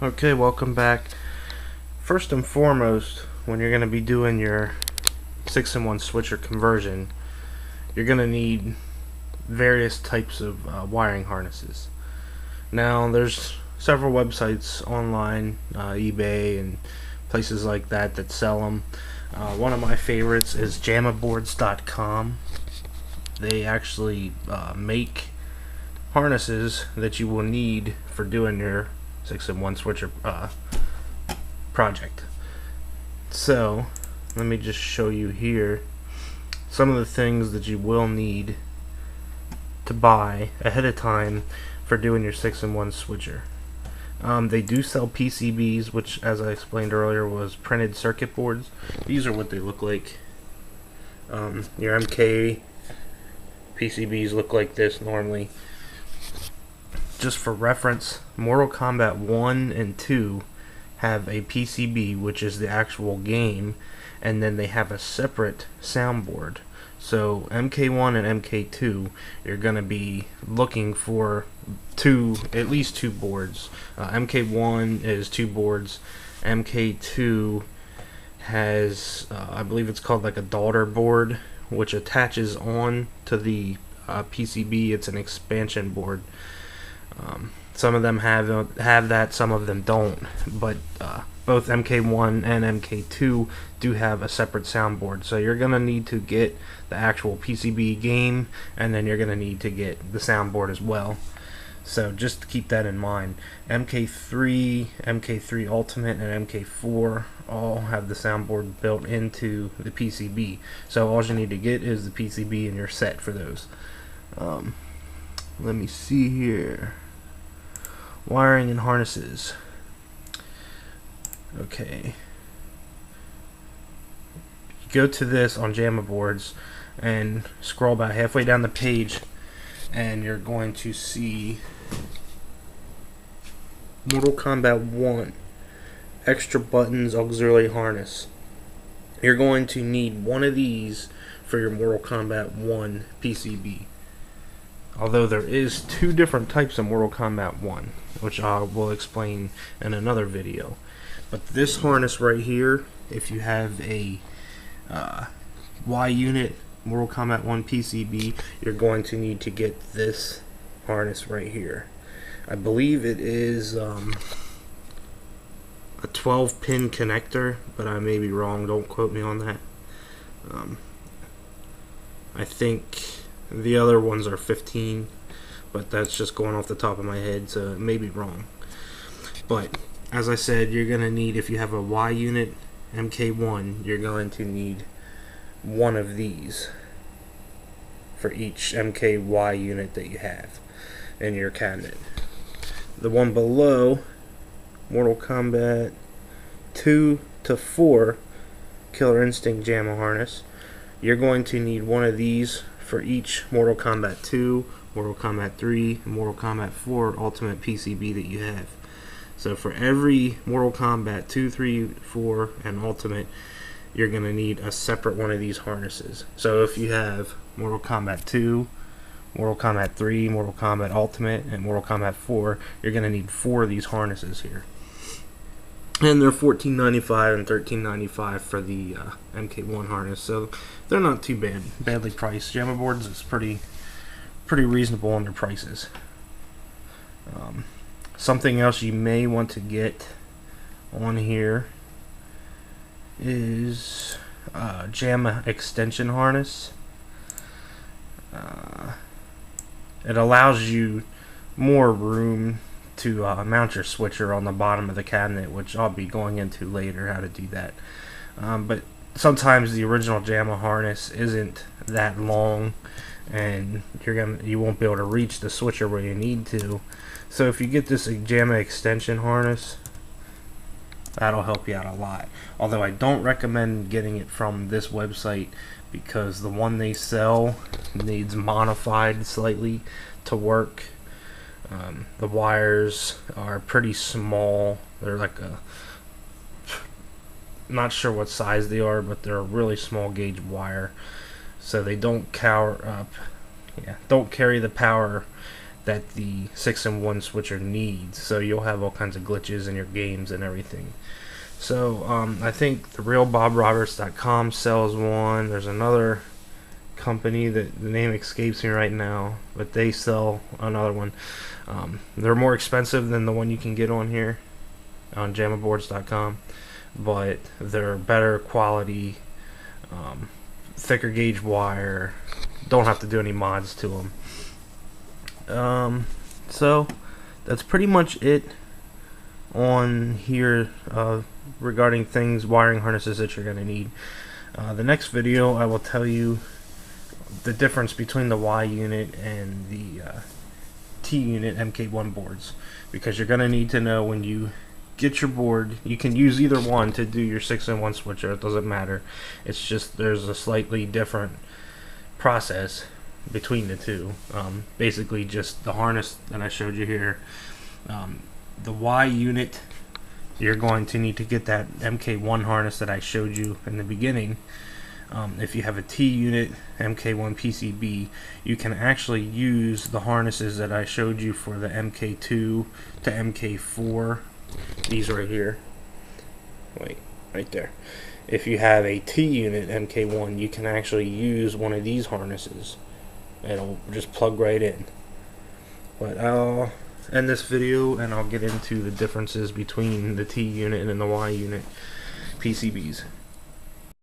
Okay, welcome back. First and foremost, when you're going to be doing your 6-in-1 switcher conversion, you're going to need various types of wiring harnesses. Now, there's several websites online, eBay and places like that sell them. One of my favorites is jammaboards.com. They actually make harnesses that you will need for doing your 6-in-1 switcher project. So let me just show you here some of the things that you will need to buy ahead of time for doing your 6-in-1 switcher. They do sell PCBs, which, as I explained earlier, was printed circuit boards. These are what they look like. Your MK PCBs look like this normally. Just for reference, Mortal Kombat 1 and 2 have a PCB, which is the actual game, and then they have a separate soundboard. So MK1 and MK2, you're going to be looking for at least two boards. MK1 is two boards. MK2 has, I believe it's called like a daughter board, which attaches on to the PCB. It's an expansion board. Some of them have that, some of them don't, but both MK1 and MK2 do have a separate soundboard. So you're going to need to get the actual PCB game, and then you're going to need to get the soundboard as well. So just keep that in mind. MK3, MK3 Ultimate, and MK4 all have the soundboard built into the PCB. So all you need to get is the PCB and you're set for those. Let me see here. Wiring and harnesses. Okay. Go to this on JAMMA boards and scroll about halfway down the page, and you're going to see Mortal Kombat 1 extra buttons auxiliary harness. You're going to need one of these for your Mortal Kombat 1 PCB. Although there is two different types of Mortal Kombat 1, which I will explain in another video. But this harness right here, if you have a Y unit Mortal Kombat 1 PCB, you're going to need to get this harness right here. I believe it is a 12-pin connector, but I may be wrong. Don't quote me on that. I think the other ones are 15, but that's just going off the top of my head, so it may be wrong. But as I said, you're going to need, if you have a Y unit MK1, you're going to need one of these for each MKY unit that you have in your cabinet. The one below, Mortal Kombat 2 to 4 Killer Instinct JAMMA harness, you're going to need one of these for each Mortal Kombat 2, Mortal Kombat 3, and Mortal Kombat 4 Ultimate PCB that you have. So for every Mortal Kombat 2, 3, 4, and Ultimate, you're going to need a separate one of these harnesses. So if you have Mortal Kombat 2, Mortal Kombat 3, Mortal Kombat Ultimate, and Mortal Kombat 4, you're going to need 4 of these harnesses here. And they're $14.95 and $13.95 for the MK1 harness, so they're not too badly priced. JAMMA boards is pretty reasonable on their prices. Something else you may want to get on here is JAMMA extension harness. It allows you more room to mount your switcher on the bottom of the cabinet, which I'll be going into later how to do that. But sometimes the original JAMMA harness isn't that long, and you won't be able to reach the switcher where you need to. So if you get this JAMMA extension harness, that'll help you out a lot. Although I don't recommend getting it from this website, because the one they sell needs modified slightly to work. The wires are pretty small. They're like not sure what size they are, but they're a really small gauge wire, so they don't carry the power that the 6-in-1 switcher needs. So you'll have all kinds of glitches in your games and everything. So I think the realbobroberts.com sells one. There's another company that the name escapes me right now, but they sell another one. They're more expensive than the one you can get on here on jammaboards.com, but they're better quality, thicker gauge wire. Don't have to do any mods to them. So that's pretty much it on here regarding wiring harnesses that you're going to need. The next video I will tell you the difference between the Y unit and the T unit MK1 boards, because you're going to need to know when you get your board. You can use either one to do your 6-in-1 switcher, it doesn't matter. It's just there's a slightly different process between the two. Basically just the harness that I showed you here. The Y unit, you're going to need to get that MK1 harness that I showed you in the beginning. If you have a T unit MK1 PCB, you can actually use the harnesses that I showed you for the MK2 to MK4. These right here. Wait, right there. If you have a T unit MK1, you can actually use one of these harnesses. It'll just plug right in. But I'll end this video and I'll get into the differences between the T unit and the Y unit PCBs.